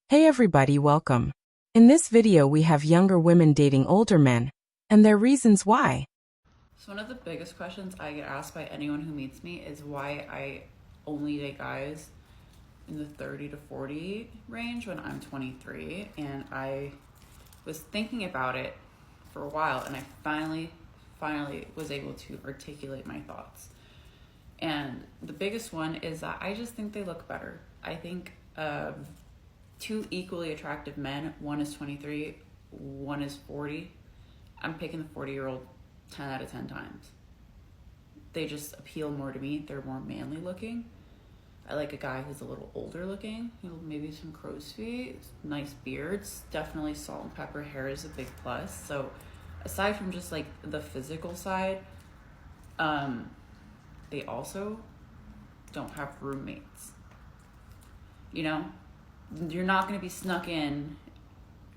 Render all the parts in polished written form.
Hey everybody, welcome. In this video, we have younger women dating older men and their reasons why. So one of the biggest questions I get asked by anyone who meets me is why I only date guys in the 30 to 40 range when I'm 23. And I was thinking about it for a while, and I finally was able to articulate my thoughts. And the biggest one is that I just think they look better. I think two equally attractive men, one is 23, one is 40. I'm picking the 40-year-old 10 out of 10 times. They just appeal more to me. They're more manly looking. I like a guy who's a little older looking, maybe some crow's feet, nice beards. Definitely salt and pepper hair is a big plus. So aside from just like the physical side, they also don't have roommates. You know, you're not going to be snuck in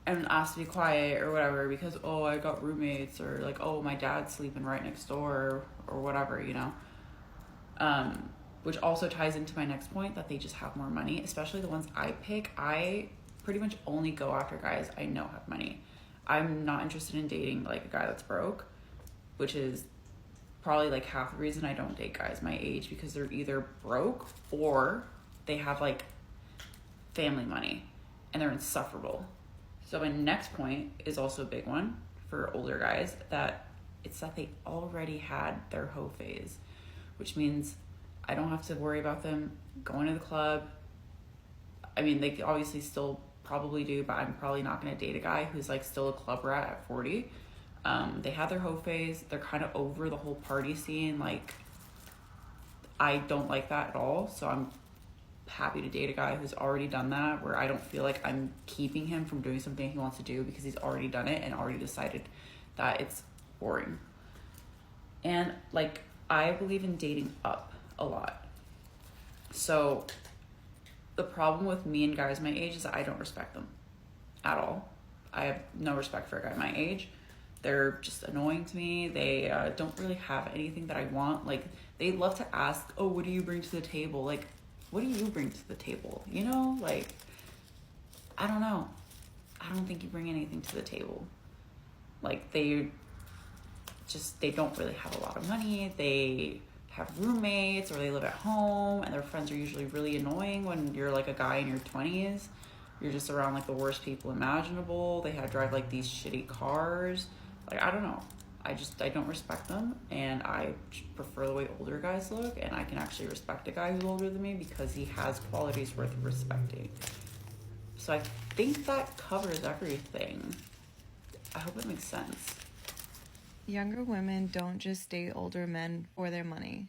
and asked to be quiet or whatever because, oh, I got roommates, or like, oh, my dad's sleeping right next door, or whatever, which also ties into my next point, that they just have more money. Especially the ones I pick, I pretty much only go after guys I know have money. I'm not interested in dating like a guy that's broke, which is probably like half the reason I don't date guys my age, because they're either broke or they have like family money and they're insufferable. So my next point is also a big one for older guys, that it's that they already had their hoe phase, which means I don't have to worry about them going to the club. I mean, they obviously still probably do, but I'm probably not going to date a guy who's like still a club rat at 40. They had their hoe phase. They're kind of over the whole party scene. Like, I don't like that at all. So I'm happy to date a guy who's already done that, where I don't feel like I'm keeping him from doing something he wants to do because he's already done it and already decided that it's boring. And like, I believe in dating up a lot. So the problem with me and guys my age is that I don't respect them at all. I have no respect for a guy my age. They're just annoying to me. They don't really have anything that I want. Like, they love to ask, oh, what do you bring to the table? Like, what do you bring to the table? Like, I don't know. I don't think you bring anything to the table. Like, they don't really have a lot of money. They have roommates, or they live at home, and their friends are usually really annoying when you're like a guy in your 20s. You're just around like the worst people imaginable. They have to drive like these shitty cars. Like, I don't know. I don't respect them, and I prefer the way older guys look, and I can actually respect a guy who's older than me because he has qualities worth respecting. So I think that covers everything. I hope it makes sense. Younger women don't just date older men for their money.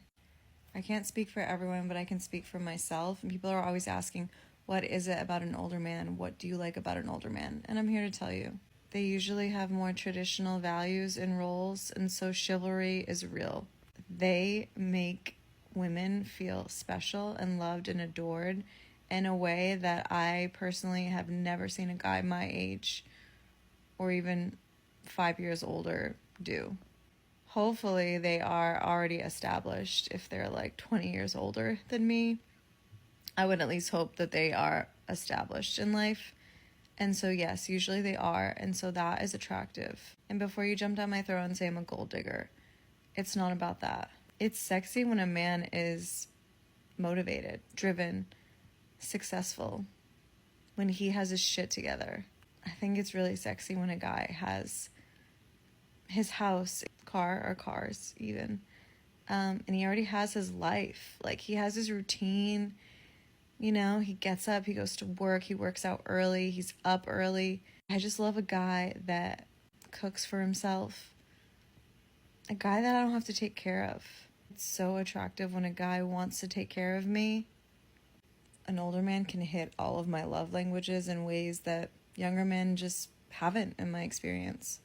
I can't speak for everyone, but I can speak for myself. And people are always asking, what is it about an older man? What do you like about an older man? And I'm here to tell you. They usually have more traditional values and roles, and so chivalry is real. They make women feel special and loved and adored in a way that I personally have never seen a guy my age or even 5 years older do. Hopefully, they are already established. If they're like 20 years older than me, I would at least hope that they are established in life. And so, yes, usually they are. And so that is attractive. And before you jump down my throat and say I'm a gold digger, it's not about that. It's sexy when a man is motivated, driven, successful, when he has his shit together. I think it's really sexy when a guy has his house, car, or cars even, and he already has his life. Like, he has his routine. He gets up, he goes to work, he works out early, he's up early. I just love a guy that cooks for himself, a guy that I don't have to take care of. It's so attractive when a guy wants to take care of me. An older man can hit all of my love languages in ways that younger men just haven't, in my experience.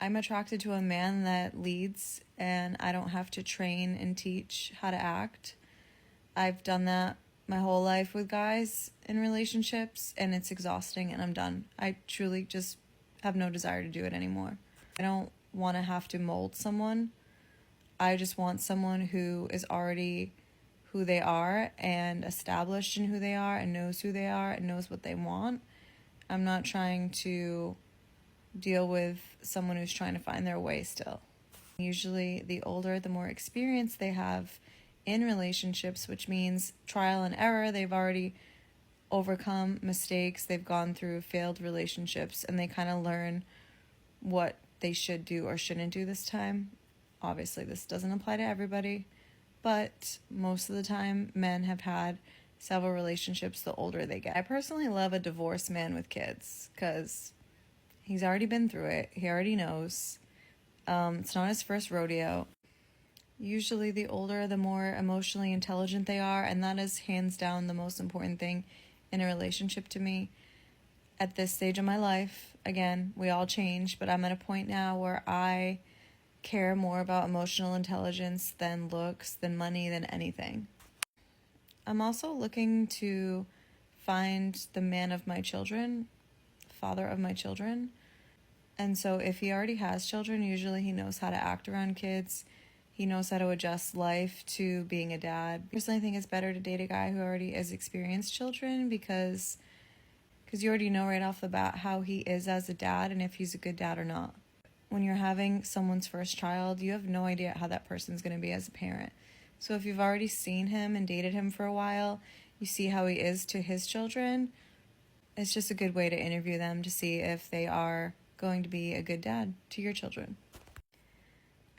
I'm attracted to a man that leads, and I don't have to train and teach how to act. I've done that my whole life with guys in relationships, and it's exhausting, and I'm done. I truly just have no desire to do it anymore. I don't want to have to mold someone. I just want someone who is already who they are and established in who they are and knows who they are and knows what they want, I'm not trying to deal with someone who's trying to find their way still. Usually, the older, the more experience they have in relationships, which means trial and error. They've already overcome mistakes, they've gone through failed relationships, and they kind of learn what they should do or shouldn't do this time. Obviously, this doesn't apply to everybody, but most of the time, men have had several relationships the older they get. I personally love a divorced man with kids because he's already been through it. He already knows. It's not his first rodeo. Usually, the older, the more emotionally intelligent they are, and that is hands down the most important thing in a relationship to me. At this stage of my life, again, we all change, but I'm at a point now where I care more about emotional intelligence than looks, than money, than anything. I'm also looking to find the man of my children, father of my children. And so if he already has children, usually he knows how to act around kids. He knows how to adjust life to being a dad. Personally, I think it's better to date a guy who already has experienced children because you already know right off the bat how he is as a dad and if he's a good dad or not. When you're having someone's first child, you have no idea how that person's going to be as a parent. So if you've already seen him and dated him for a while, you see how he is to his children, it's just a good way to interview them to see if they are going to be a good dad to your children.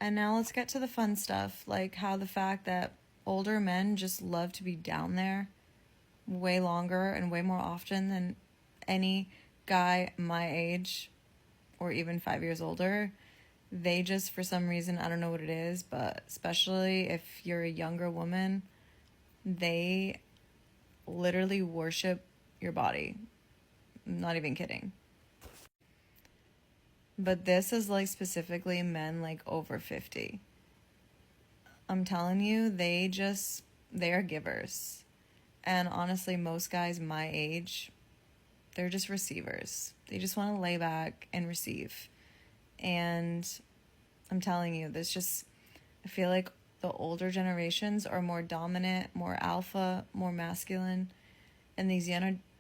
And now let's get to the fun stuff, like how the fact that older men just love to be down there way longer and way more often than any guy my age or even 5 years older. They just, for some reason, I don't know what it is, but especially if you're a younger woman, they literally worship your body. I'm not even kidding. But this is like specifically men like over 50. I'm telling you, they are givers. And honestly, most guys my age, they're just receivers. They just want to lay back and receive. And I'm telling you, I feel like the older generations are more dominant, more alpha, more masculine. And these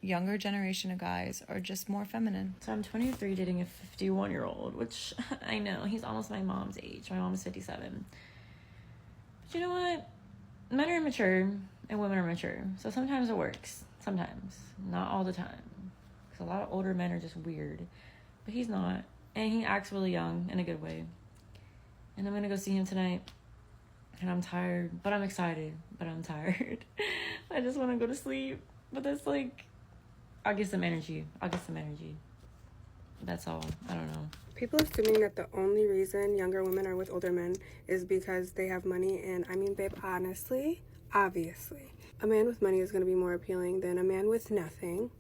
younger generation of guys are just more feminine. So I'm 23 dating a 51-year-old, which I know, he's almost my mom's age. My mom is 57. But you know what? Men are immature and women are mature. So sometimes it works. Sometimes. Not all the time. Because a lot of older men are just weird. But he's not. And he acts really young in a good way. And I'm going to go see him tonight. And I'm tired. But I'm excited. But I'm tired. I just want to go to sleep. But that's like... I'll get some energy. That's all. I don't know. People assuming that the only reason younger women are with older men is because they have money. And I mean, babe, honestly, obviously, a man with money is going to be more appealing than a man with nothing.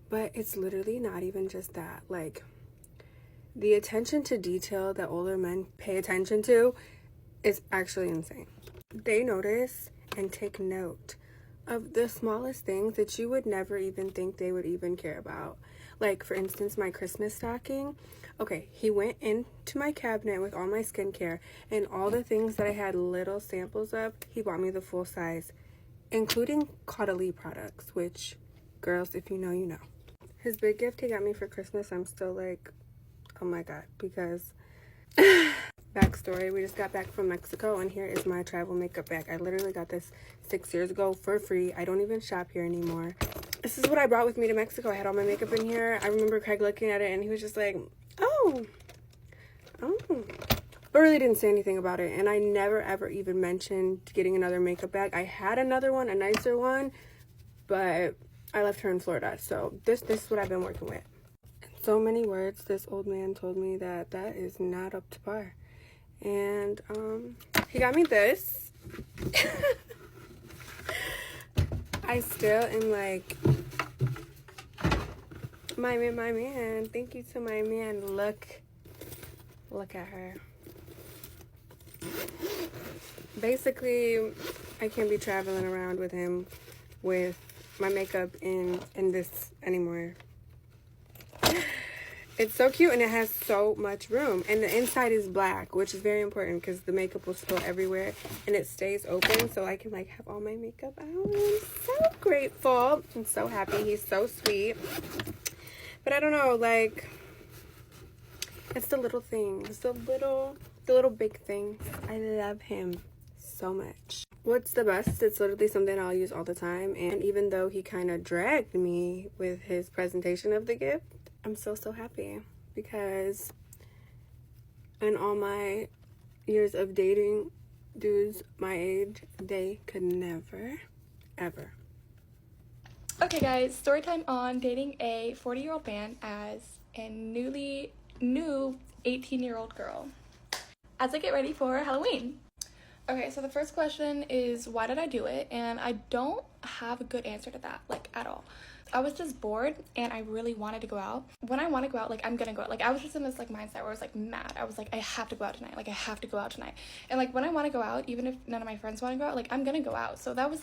But it's literally not even just that. Like, the attention to detail that older men pay attention to is actually insane. They notice and take note of the smallest things that you would never even think they would even care about. Like, for instance, my Christmas stocking. Okay, he went into my cabinet with all my skincare and all the things that I had little samples of. He bought me the full size, including Caudalie products, which, girls, if you know, you know. His big gift he got me for Christmas, I'm still like, oh my God, because... Backstory, we just got back from Mexico, and here is my travel makeup bag. I literally got this 6 years ago for free. I don't even shop here anymore. This is what I brought with me to Mexico. I had all my makeup in here. I remember Craig looking at it, and he was just like, oh. But really didn't say anything about it, and I never, ever even mentioned getting another makeup bag. I had another one, a nicer one, but I left her in Florida, so this is what I've been working with. In so many words, this old man told me that is not up to par. And he got me this. I still am like, my man. Thank you to my man. Look at her. Basically, I can't be traveling around with him with my makeup in this anymore. It's so cute, and it has so much room. And the inside is black, which is very important because the makeup will spill everywhere. And it stays open, so I can, like, have all my makeup out. I'm so grateful. I'm so happy. He's so sweet. But But I don't know, like, it's the little things, the little big things. I love him so much. What's the best? It's literally something I'll use all the time. And even though he kind of dragged me with his presentation of the gift, I'm so happy, because in all my years of dating dudes my age, they could never, ever. Okay guys, story time on dating a 40-year-old man as a new 18-year-old girl as I get ready for Halloween. Okay, so the first question is, why did I do it? And I don't have a good answer to that, like, at all. I was just bored and I really wanted to go out. When I want to go out, like, I'm gonna go out. Like, I was just in this, like, mindset where I was, like, mad. I was like, I have to go out tonight. Like, I have to go out tonight. And, like, when I want to go out, even if none of my friends want to go out, like, I'm gonna go out. So that was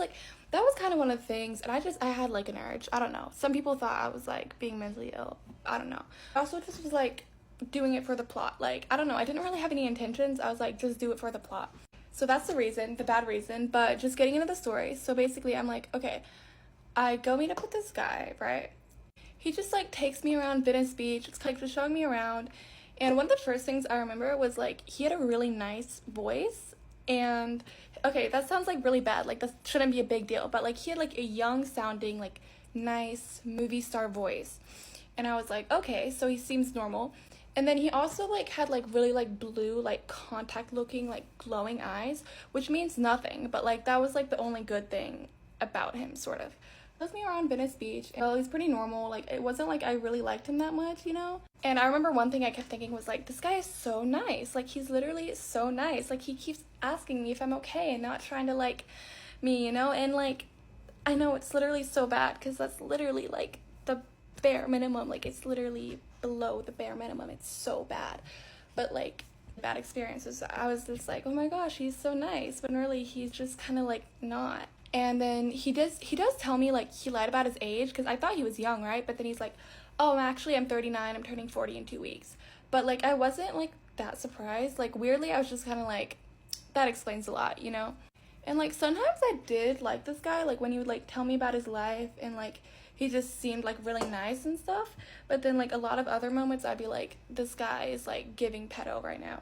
kind of one of the things. And I had, like, an urge. I don't know. Some people thought I was, like, being mentally ill. I don't know. I also just was, like, doing it for the plot. Like, I don't know. I didn't really have any intentions. I was, like, just do it for the plot. So that's the reason, the bad reason. But just getting into the story. So basically, I'm like, okay, I go meet up with this guy, right? He just, like, takes me around Venice Beach. It's, like, just showing me around. And one of the first things I remember was, like, he had a really nice voice. And, okay, that sounds, like, really bad. Like, that shouldn't be a big deal. But, like, he had, like, a young-sounding, like, nice movie star voice. And I was like, okay, so he seems normal. And then he also, like, had, like, really, like, blue, like, contact-looking, like, glowing eyes. Which means nothing. But, like, that was, like, the only good thing about him, sort of. Took me around Venice Beach. Well, he's pretty normal. Like, it wasn't like I really liked him that much, you know? And I remember one thing I kept thinking was, like, this guy is so nice. Like, he's literally so nice. Like, he keeps asking me if I'm okay and not trying to like me, you know? And, like, I know it's literally so bad because that's literally, like, the bare minimum. Like, it's literally below the bare minimum. It's so bad. But, like, bad experiences, I was just like, oh my gosh, he's so nice. But really, he's just kind of, like, not. And then he does tell me, like, he lied about his age, because I thought he was young, right? But then he's like, oh, actually, I'm 39, I'm turning 40 in 2 weeks. But, like, I wasn't, like, that surprised. Like, weirdly, I was just kind of like, that explains a lot, you know? And, like, sometimes I did like this guy, like, when he would, like, tell me about his life, and, like, he just seemed, like, really nice and stuff. But then, like, a lot of other moments, I'd be like, this guy is, like, giving pedo right now.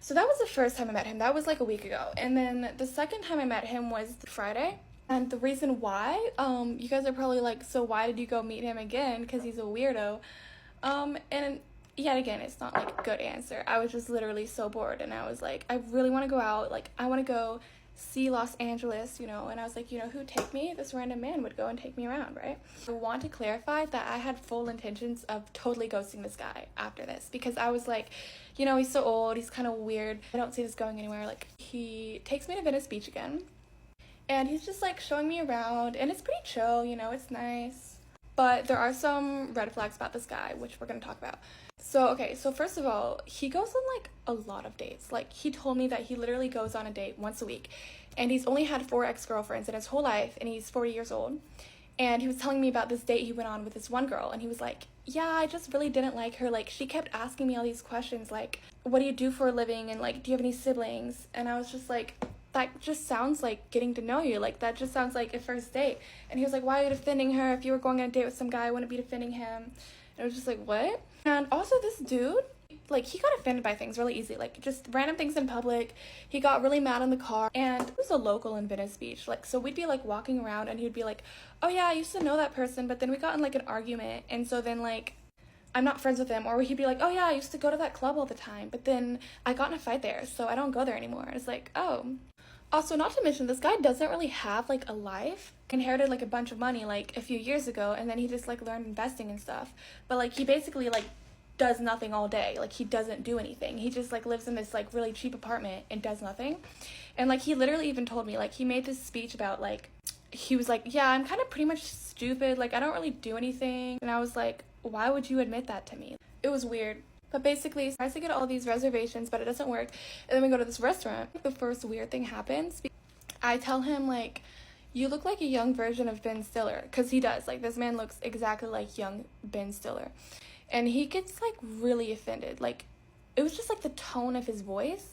So that was the first time I met him. That was, like, a week ago. And then the second time I met him was Friday. And the reason why, you guys are probably like, so why did you go meet him again? Because he's a weirdo. And yet again, it's not, like, a good answer. I was just literally so bored, and I was like, I really want to go out. Like, I want to go see Los Angeles, you know? And I was like, you know, who'd take me? This random man would go and take me around, right? I want to clarify that I had full intentions of totally ghosting this guy after this, because I was like, you know, he's so old, he's kind of weird. I don't see this going anywhere. Like, he takes me to Venice Beach again. And he's just, like, showing me around, and it's pretty chill, you know, it's nice. But there are some red flags about this guy, which we're gonna talk about. So, okay, so first of all, he goes on, like, a lot of dates. Like, he told me that he literally goes on a date once a week. And he's only had 4 ex-girlfriends in his whole life, and he's 40 years old. And he was telling me about this date he went on with this one girl, and he was like, yeah, I just really didn't like her. Like, she kept asking me all these questions, like, what do you do for a living? And, like, do you have any siblings? And I was just like, that just sounds like getting to know you. Like, that just sounds like a first date. And he was like, why are you defending her? If you were going on a date with some guy, I wouldn't be defending him. And I was just like, what? And also, this dude, like, he got offended by things really easy. Like, just random things in public. He got really mad in the car. And he was a local in Venice Beach. Like, so we'd be, like, walking around, and he would be like, oh yeah, I used to know that person, but then we got in, like, an argument. And so then, like, I'm not friends with him. Or he'd be like, oh yeah, I used to go to that club all the time, but then I got in a fight there, so I don't go there anymore. It's like, oh. Also, not to mention, this guy doesn't really have, like, a life. Inherited, like, a bunch of money, like, a few years ago, and then he just, like, learned investing and stuff. But, like, he basically, like, does nothing all day. Like, he doesn't do anything. He just, like, lives in this, like, really cheap apartment and does nothing. And, like, he literally even told me, like, he made this speech about, like, he was like, yeah, I'm kind of pretty much stupid. Like, I don't really do anything. And I was like, why would you admit that to me? It was weird. But basically, he tries to get all these reservations, but it doesn't work. And then we go to this restaurant. The first weird thing happens. I tell him, like, you look like a young version of Ben Stiller. Because he does. Like, this man looks exactly like young Ben Stiller. And he gets, like, really offended. Like, it was just, like, the tone of his voice.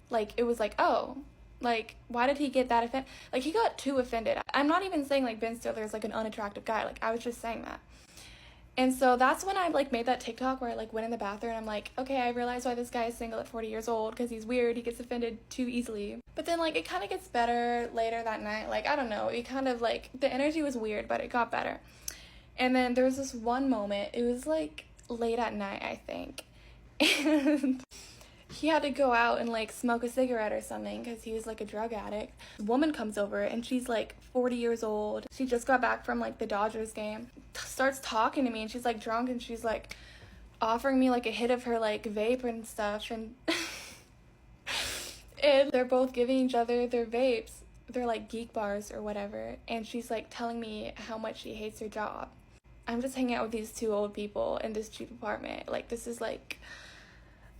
Like, it was like, oh, like, why did he get that offended? Like, he got too offended. I'm not even saying, like, Ben Stiller is, like, an unattractive guy. Like, I was just saying that. And so that's when I like made that TikTok where I like went in the bathroom and I'm like, okay, I realize why this guy is single at 40 years old, because he's weird, he gets offended too easily. But then like it kind of gets better later that night. Like, I don't know, it kind of like, the energy was weird, but it got better. And then there was this one moment, it was like late at night, I think. And he had to go out and like smoke a cigarette or something because he was like a drug addict. A woman comes over and she's like 40 years old. She just got back from like the Dodgers game. Starts talking to me and she's like drunk and she's like offering me like a hit of her like vape and stuff, and and they're both giving each other their vapes. They're like Geek Bars or whatever, and she's like telling me how much she hates her job. I'm just hanging out with these two old people in this cheap apartment. Like, this is like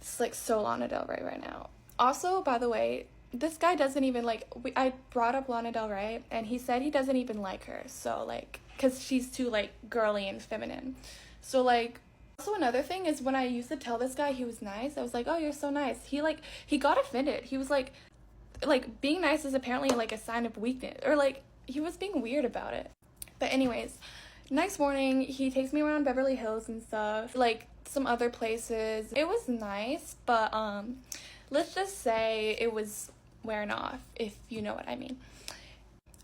so Lana Del Rey right now. Also, by the way, this guy doesn't even like, I brought up Lana Del Rey and he said he doesn't even like her, so like, because she's too like girly and feminine. So like, also another thing is when I used to tell this guy he was nice, I was like, oh, you're so nice, he got offended. He was like being nice is apparently like a sign of weakness, or like he was being weird about it. But anyways, next morning he takes me around Beverly Hills and stuff, like some other places. It was nice, but let's just say it was wearing off, if you know what I mean.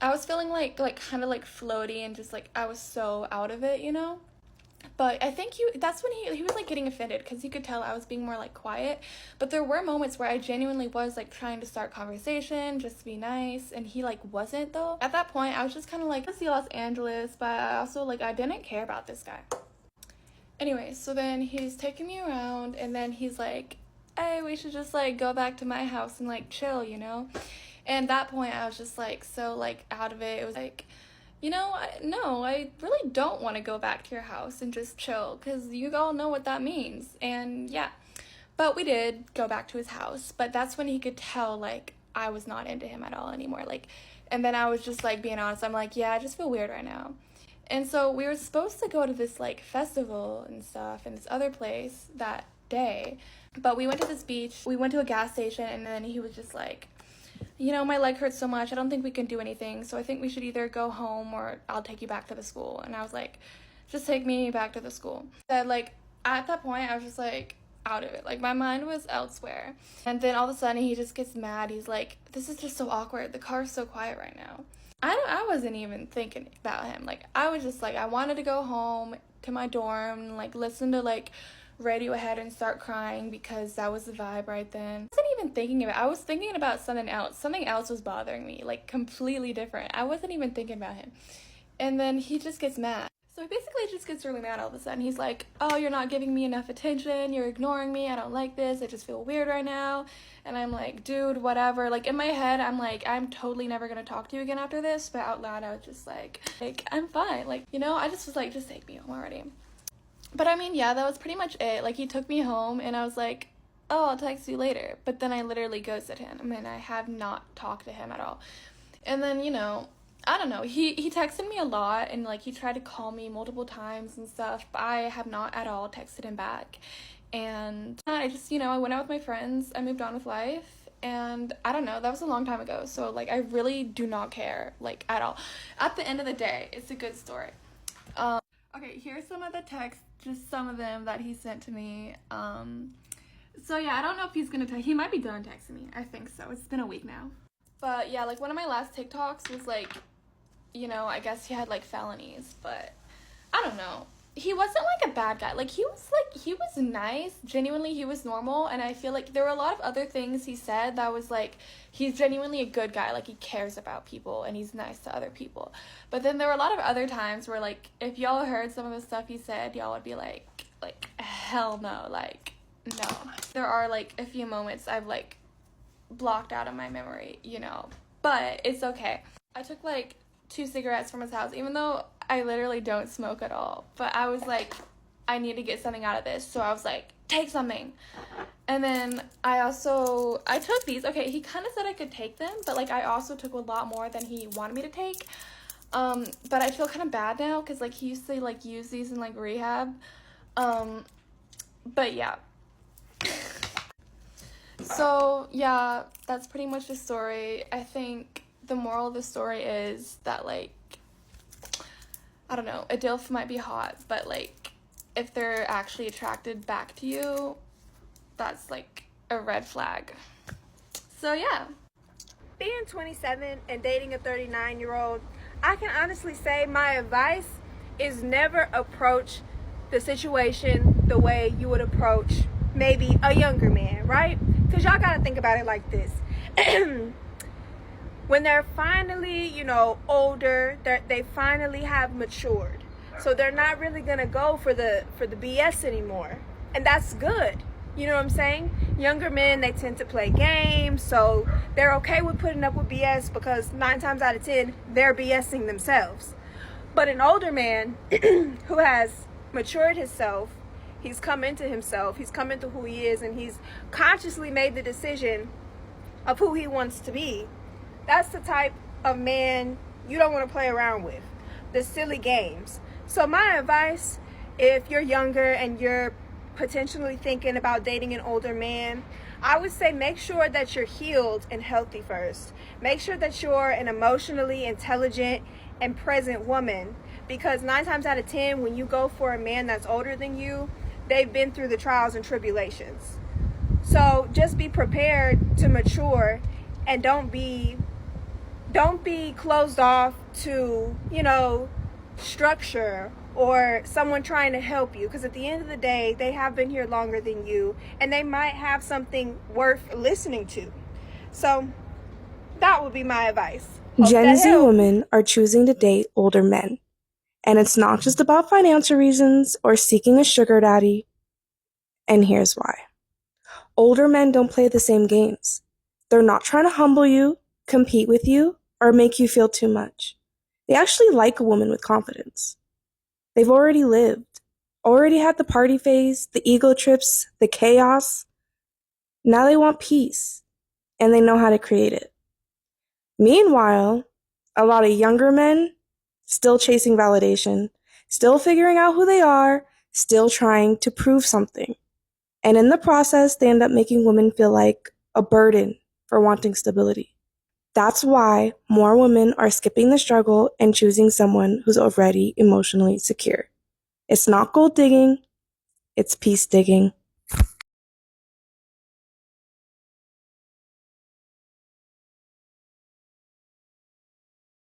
I was feeling like kind of like floaty and just like I was so out of it, you know. But I think that's when he was like getting offended, because he could tell I was being more like quiet. But there were moments where I genuinely was like trying to start conversation just to be nice, and he like wasn't though. At that point I was just kind of like, let's see Los Angeles, but I also like I didn't care about this guy. Anyway, so then he's taking me around and then he's like, hey, we should just like go back to my house and like chill, you know. And at that point I was just like so like out of it. It was like, you know, no, I really don't want to go back to your house and just chill, because you all know what that means. And yeah, but we did go back to his house, but that's when he could tell like I was not into him at all anymore. Like, and then I was just like being honest, I'm like, yeah, I just feel weird right now. And so we were supposed to go to this like festival and stuff in this other place that day, but we went to this beach, we went to a gas station, and then he was just like, you know, my leg hurts so much, I don't think we can do anything, so I think we should either go home or I'll take you back to the school. And I was like, just take me back to the school. And like at that point I was just like out of it, like my mind was elsewhere. And then all of a sudden he just gets mad. He's like, this is just so awkward, the car's so quiet right now. I wasn't even thinking about him. Like, I was just like, I wanted to go home to my dorm and like listen to like Radiohead and start crying, because that was the vibe right then. I wasn't even thinking about it. I was thinking about something else. Something else was bothering me, like completely different. I wasn't even thinking about him. And then he just gets mad. So he basically just gets really mad all of a sudden. He's like, oh, you're not giving me enough attention, you're ignoring me, I don't like this, I just feel weird right now. And I'm like, dude, whatever. Like in my head I'm like, I'm totally never gonna talk to you again after this. But out loud I was just like I'm fine. Like, you know, I just was like, just take me home already. But I mean, yeah, that was pretty much it. Like, he took me home and I was like, oh, I'll text you later. But then I literally ghosted him and I have not talked to him at all. And then, you know, I don't know, he texted me a lot and like he tried to call me multiple times and stuff, but I have not at all texted him back. And I just, you know, I went out with my friends, I moved on with life, and I don't know, that was a long time ago, so like I really do not care, like, at all. At the end of the day, it's a good story. Okay, here's some of the texts, just some of them that he sent to me. So yeah, I don't know if he's gonna he might be done texting me, I think so, it's been a week now. But yeah, like one of my last TikToks was like, you know, I guess he had like felonies, but I don't know. He wasn't like a bad guy. Like he was nice. Genuinely, he was normal. And I feel like there were a lot of other things he said that was like, he's genuinely a good guy. Like he cares about people and he's nice to other people. But then there were a lot of other times where like, if y'all heard some of the stuff he said, y'all would be like, hell no, like, no. There are like a few moments I've like blocked out of my memory, you know, but it's okay. I took like 2 cigarettes from his house, even though I literally don't smoke at all, but I was like, I need to get something out of this, so I was like, take something. And then I took these. Okay, he kind of said I could take them, but like I also took a lot more than he wanted me to take. But I feel kind of bad now because like he used to like use these in like rehab. But yeah. So yeah, that's pretty much the story. I think the moral of the story is that like, I don't know, a DILF might be hot, but like if they're actually attracted back to you, that's like a red flag. So yeah. Being 27 and dating a 39-year-old, I can honestly say my advice is never approach the situation the way you would approach maybe a younger man, right? Because y'all gotta think about it like this. When they're finally, older, they finally have matured. So they're not really gonna go for the BS anymore. And that's good. You know what I'm saying? Younger men, they tend to play games, so they're okay with putting up with BS because 9 times out of 10, they're BSing themselves. But an older man who has matured himself, he's come into himself, he's come into who he is, and he's consciously made the decision of who he wants to be. That's the type of man you don't want to play around with. The silly games. So my advice, if you're younger and you're potentially thinking about dating an older man, I would say make sure that you're healed and healthy first. Make sure that you're an emotionally intelligent and present woman, because 9 times out of 10, when you go for a man that's older than you, they've been through the trials and tribulations. So just be prepared to mature, and don't be closed off to, structure or someone trying to help you, because at the end of the day, they have been here longer than you, and they might have something worth listening to. So that would be my advice. Gen Z women are choosing to date older men. And it's not just about financial reasons or seeking a sugar daddy. And here's why. Older men don't play the same games. They're not trying to humble you, compete with you, or make you feel too much. They actually like a woman with confidence. They've already lived, already had the party phase, the ego trips, the chaos. Now they want peace, and they know how to create it. Meanwhile, a lot of younger men still chasing validation, still figuring out who they are, still trying to prove something. And in the process, they end up making women feel like a burden for wanting stability. That's why more women are skipping the struggle and choosing someone who's already emotionally secure. It's not gold digging, it's peace digging.